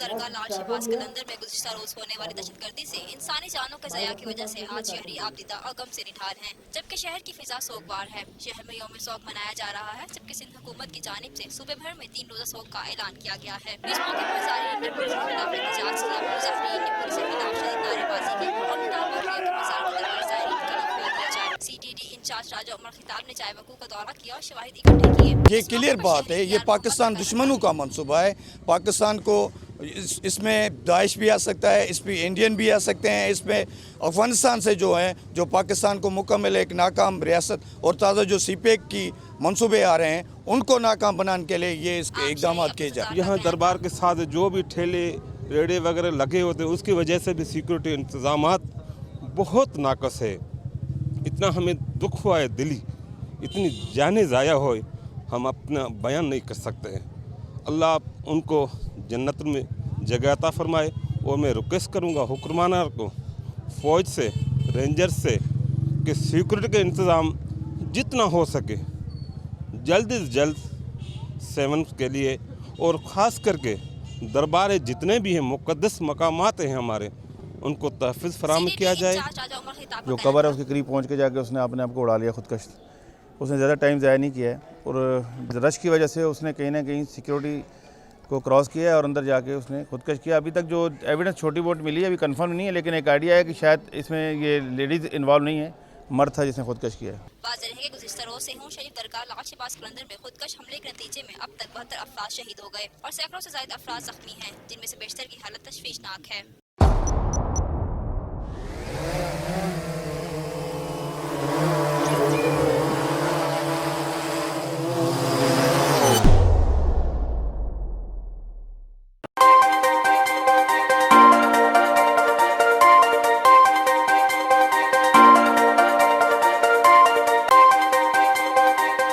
दरगाह लाल शहबाज कलंदर में गुज़िश्ता रोज होने वाली दहशतगर्दी से इंसानी जानों के ज़या की वजह से आज शहरी आपदीदा और गम से निठार हैं, जबकि शहर की फिजा सोगवार है। शहर में यौम शोक मनाया जा रहा है, जबकि सिंध हुकूमत की जानिब से सूबे भर में 3 रोजा शोक का ऐलान किया गया है। इस मौके पर ज़ायरीन ने पुलिस के खिलाफ एहतजाज किया। मुजाहिरीन ने पुलिस के खिलाफ शदीद नारेबाजी की और मुतालबा किया कि मज़ार का दरवाज़ा ज़ायरीन के लिए खोल दिया जाए। CTD इंचार्ज राजा उमर खिताब ने चाय वकू का दौरा किया और शवाहिद इकट्ठे किए। ये क्लियर बात है, ये पाकिस्तान दुश्मनों का मंसूबा है। पाकिस्तान को इसमें दाइश भी आ सकता है, इसमें इंडियन भी आ सकते हैं, इसमें अफगानिस्तान से जो हैं, जो पाकिस्तान को मुकम्मल एक नाकाम रियासत और ताज़ा जो सीपेक की मंसूबे आ रहे हैं उनको नाकाम बनाने के लिए ये इसके इकदाम किए जाए। यहाँ दरबार के साथ जो भी ठेले रेड़े वगैरह लगे होते हैं उसकी वजह से भी सिक्योरिटी इंतज़ामात बहुत नाकस है। इतना हमें दुख हुआ है दिली, इतनी जाने ज़ाया हो हम अपना बयान नहीं कर सकते हैं। अल्लाह उनको जन्नत में जगह अता फरमाए। और मैं रिक्वेस्ट करूँगा हुक्मराना को, फ़ौज से, रेंजर से कि सिक्योरिटी के इंतज़ाम जितना हो सके जल्द से जल्द 7 के लिए और ख़ास करके दरबार जितने भी हैं मुक़द्दस मकामात हैं हमारे, उनको तहफ़्फ़ुज़ फराहम किया जाए। जो कबर है उसके करीब पहुंच के जाके उसने अपने आप को उड़ा लिया खुदकश। उसने ज़्यादा टाइम ज़ाया नहीं किया है और रश की वजह से उसने कहीं ना कहीं सिक्योरिटी को क्रॉस किया है और अंदर जाके उसने खुदकश किया। अभी तक जो एविडेंस छोटी बहुत मिली है, अभी कंफर्म नहीं है, लेकिन एक आइडिया है कि शायद इसमें ये लेडीज़ इन्वॉल्व नहीं है, मर्द था जिसने खुदकश किया है। गुज़िश्ता रोज से हूँ शरीफ दरगाह लाल शहबाज कलंदर में खुदकश हमले के नतीजे में अब तक 72 अफराद शहीद हो गए और सैकड़ों से ज़ायद अफराद जख्मी हैं, जिनमें से बेशतर की हालत तशवीशनाक है।